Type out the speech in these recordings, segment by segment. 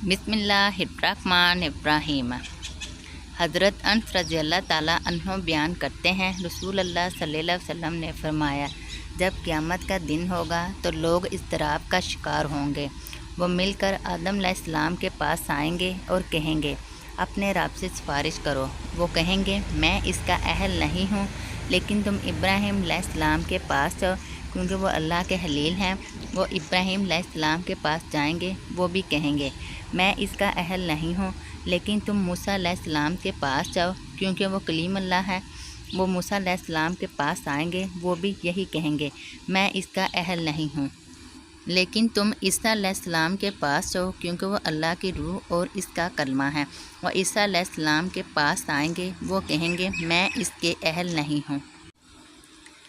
बिस्मिल्लाहिर्रहमानिर्रहीम। हज़रत अनस रज़ियल्लाहु ताला अन्हु बयान करते हैं, रसूल अल्लाह सल्लल्लाहु अलैहि वसल्लम ने फरमाया, जब क़यामत का दिन होगा तो लोग इज़्तिराब का शिकार होंगे। वो मिलकर आदम अलैहिस्सलाम के पास आएंगे और कहेंगे, अपने रब से सिफारिश करो। वो कहेंगे, मैं इसका अहल नहीं हूँ, लेकिन तुम इब्राहीम अलैहिस्सलाम के पास जाओ, क्योंकि वो अल्लाह के हलील हैं। वो इब्राहीम अलैहिस्सलाम के पास जाएंगे, वो भी कहेंगे, मैं इसका अहल नहीं हूँ, लेकिन तुम मूसा अलैहिस्सलाम के पास जाओ, क्योंकि वो कलीम अल्लाह है। वो मूसा अलैहिस्सलाम के पास आएंगे, वो भी यही कहेंगे, मैं इसका अहल नहीं हूँ, लेकिन तुम ईसा अलैहिस्सलाम के पास जाओ, क्योंकि वो अल्लाह की रूह और इसका कलमा है। वो ईसा अलैहिस्सलाम के पास आएंगे, वो कहेंगे, मैं इसके अहल नहीं हूँ,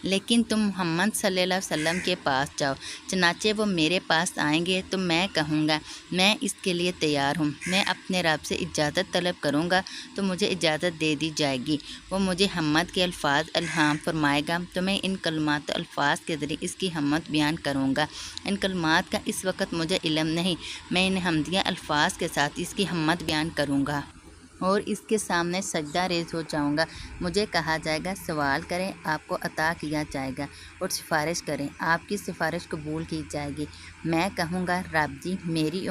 लेकिन तुम मोहम्मद सल्लल्लाहु अलैहि वसल्लम के पास जाओ। चनाचे वो मेरे पास आएंगे तो मैं कहूँगा, मैं इसके लिए तैयार हूँ। मैं अपने रब से इजाज़त तलब करूँगा तो मुझे इजाज़त दे दी जाएगी। वो मुझे हम्मद के अल्फाज इल्हाम फरमाएगा तो मैं इन कलमात अल्फाज के ज़रिए इसकी हम्मद बयान करूँगा। इन कलमात का इस वक्त मुझे इल्म नहीं, मैं इन हमदिया अल्फाज के साथ इसकी हम्मद बयान करूँगा और इसके सामने सजदा रेज़ हो जाऊँगा। मुझे कहा जाएगा, सवाल करें, आपको अता किया जाएगा, और सिफारिश करें, आपकी सिफारिश कबूल की जाएगी। मैं कहूँगा, रब जी, मेरी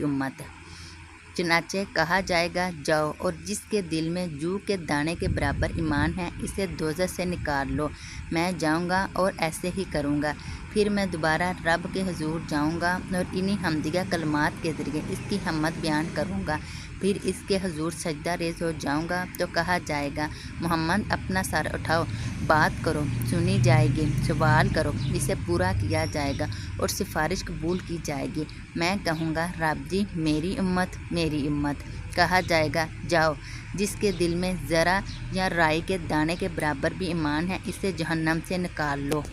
उम्मत। चनाचे कहा जाएगा, जाओ और जिसके दिल में जू के दाने के बराबर ईमान है, इसे दोज़ख से निकाल लो। मैं जाऊँगा और ऐसे ही करूँगा। फिर मैं दोबारा रब के हुजूर जाऊँगा और इन्हीं हमदिया कलमात के ज़रिए इसकी हम्मद बयान करूँगा। फिर इसके हुजूर सजदा रेज़ हो जाऊँगा तो कहा जाएगा, मोहम्मद अपना सर उठाओ, बात करो, सुनी जाएगी, सवाल करो, इसे पूरा किया जाएगा और सिफारिश कबूल की जाएगी। मैं कहूँगा, रब जी, मेरी उम्मत। कहा जाएगा, जाओ, जिसके दिल में ज़रा या राई के दाने के बराबर भी ईमान है, इसे जहन्नम से निकाल लो।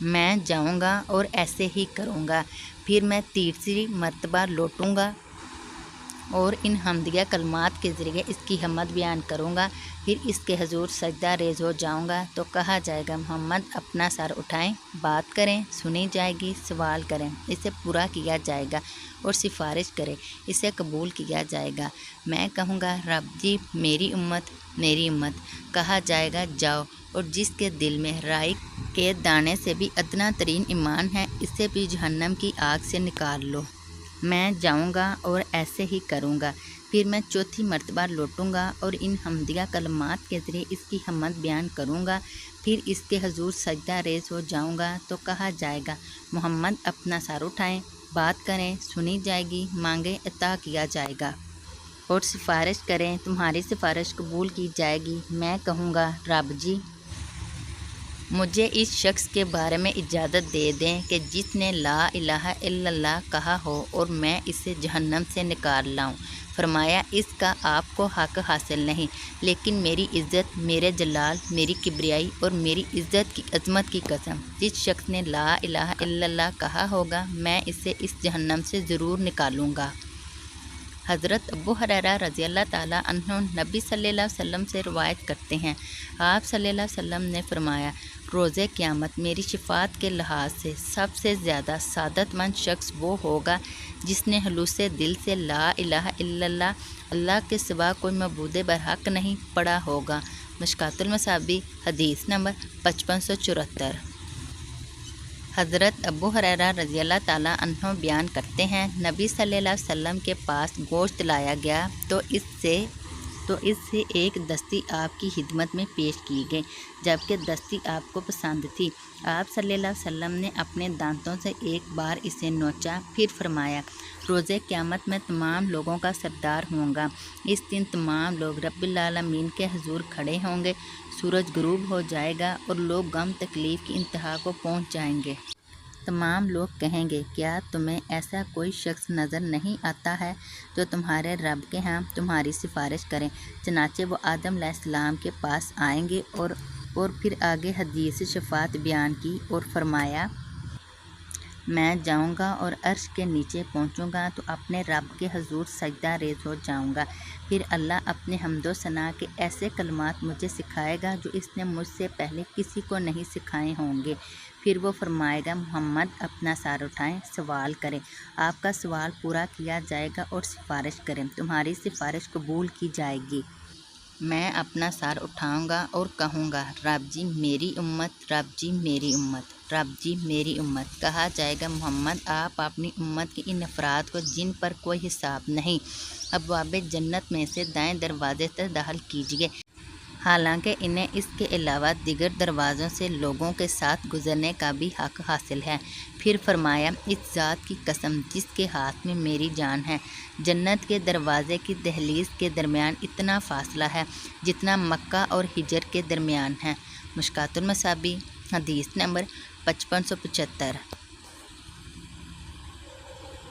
मैं जाऊँगा और ऐसे ही करूँगा। फिर मैं तीसरी मर्तबा लौटूँगा और इन हमदिया कलमात के ज़रिए इसकी हम्मद बयान करूँगा। फिर इसके हुजूर सजदा रेज़ हो जाऊँगा तो कहा जाएगा, मोहम्मद अपना सर उठाएं, बात करें, सुनी जाएगी, सवाल करें, इसे पूरा किया जाएगा और सिफारिश करें, इसे कबूल किया जाएगा। मैं कहूँगा, रब जी, मेरी उम्मत। कहा जाएगा, जाओ और जिसके दिल में राई के दाने से भी अदना तरीन ईमान है, इसे भी जहन्नम की आग से निकाल लो। मैं जाऊँगा और ऐसे ही करूँगा। फिर मैं चौथी मर्तबा लौटूँगा और इन हमदिया कलमात के ज़रिए इसकी हम्मद बयान करूँगा। फिर इसके हुजूर सजदा रेज़ हो जाऊँगा तो कहा जाएगा, मोहम्मद अपना सर उठाएं, बात करें, सुनी जाएगी, मांगे, अता किया जाएगा और सिफारिश करें, तुम्हारी सिफारिश कबूल की जाएगी। मैं कहूँगा, रब जी, मुझे इस शख्स के बारे में इजाज़त दे दें कि जिसने ला इलाहा इल्लल्लाह कहा हो और मैं इसे जहन्नम से निकाल लाऊं। फरमाया, इसका आपको हक़ हासिल नहीं, लेकिन मेरी इज़्ज़त, मेरे जलाल, मेरी किब्रियाई और मेरी इज़्ज़त की अज़मत की कसम, जिस शख्स ने ला इलाहा इल्लल्लाह कहा होगा, मैं इसे इस जहन्नम से ज़रूर निकालूँगा। हज़रत अबू हुरैरा रज़ियल्लाहु ताला अन्हु नबी सल्लल्लाहु अलैहि वसल्लम से रवायत करते हैं, आप सल्लल्लाहु अलैहि वसल्लम ने फरमाया, रोज़े क़यामत मेरी शिफ़ात के लिहाज से सबसे ज़्यादा सादतमंद शख्स वो होगा जिसने हुलूसे दिल से ला इलाहा इल्लल्लाह, अल्लाह के सिवा कोई मबूद बरहक नहीं, पढ़ा होगा। मिशकातुल मसाबी, हदीस नंबर 5574। हज़रत अबू हुरैरा रज़ियल्लाहु ताला अन्हु बयान करते हैं, नबी सल्लल्लाहु अलैहि वसल्लम के पास गोश्त लाया गया तो इससे एक दस्ती आपकी खिदमत में पेश की गई, जबकि दस्ती आपको पसंद थी। आप सल्लल्लाहु अलैहि वसल्लम ने अपने दांतों से एक बार इसे नोचा, फिर फरमाया, रोज़े क़यामत में तमाम लोगों का सरदार होऊंगा। इस दिन तमाम लोग रब्बिल आलमीन के हुजूर खड़े होंगे, सूरज गुरूब हो जाएगा और लोग गम तकलीफ़ की इंतहा को पहुँच जाएंगे। तमाम लोग कहेंगे, क्या तुम्हें ऐसा कोई शख्स नज़र नहीं आता है जो तुम्हारे रब के यहाँ तुम्हारी सिफारिश करें। चनाचे वो आदम अलैहिस्सलाम के पास आएंगे और फिर आगे हदीस शफ़ात बयान की और फरमाया, मैं जाऊँगा और अर्श के नीचे पहुँचूँगा तो अपने रब के हुजूर सजदा रेज़ हो जाऊँगा। फिर अल्लाह अपने हम्दो सना के ऐसे कलमात मुझे सिखाएगा जो इसने मुझसे पहले किसी को नहीं सिखाए होंगे। پھر وہ فرمائے گا محمد اپنا سر اٹھائیں، سوال کریں، آپ کا سوال پورا کیا جائے گا اور سفارش کریں، تمہاری سفارش قبول کی جائے گی۔ میں اپنا سر اٹھاؤں گا اور کہوں گا رب جی میری امت، رب جی میری امت، رب جی میری امت۔ کہا جائے گا محمد آپ اپنی امت کے ان افراد کو جن پر کوئی حساب نہیں ابواب جنت میں سے دائیں دروازے سے داخل کیجیے، حالانکہ انہیں اس کے علاوہ دیگر دروازوں سے لوگوں کے ساتھ گزرنے کا بھی حق حاصل ہے۔ پھر فرمایا اس ذات کی قسم جس کے ہاتھ میں میری جان ہے، جنت کے دروازے کی دہلیز کے درمیان اتنا فاصلہ ہے جتنا مکہ اور ہجر کے درمیان ہے۔ مشکوٰۃ المصابیح، حدیث نمبر 5575۔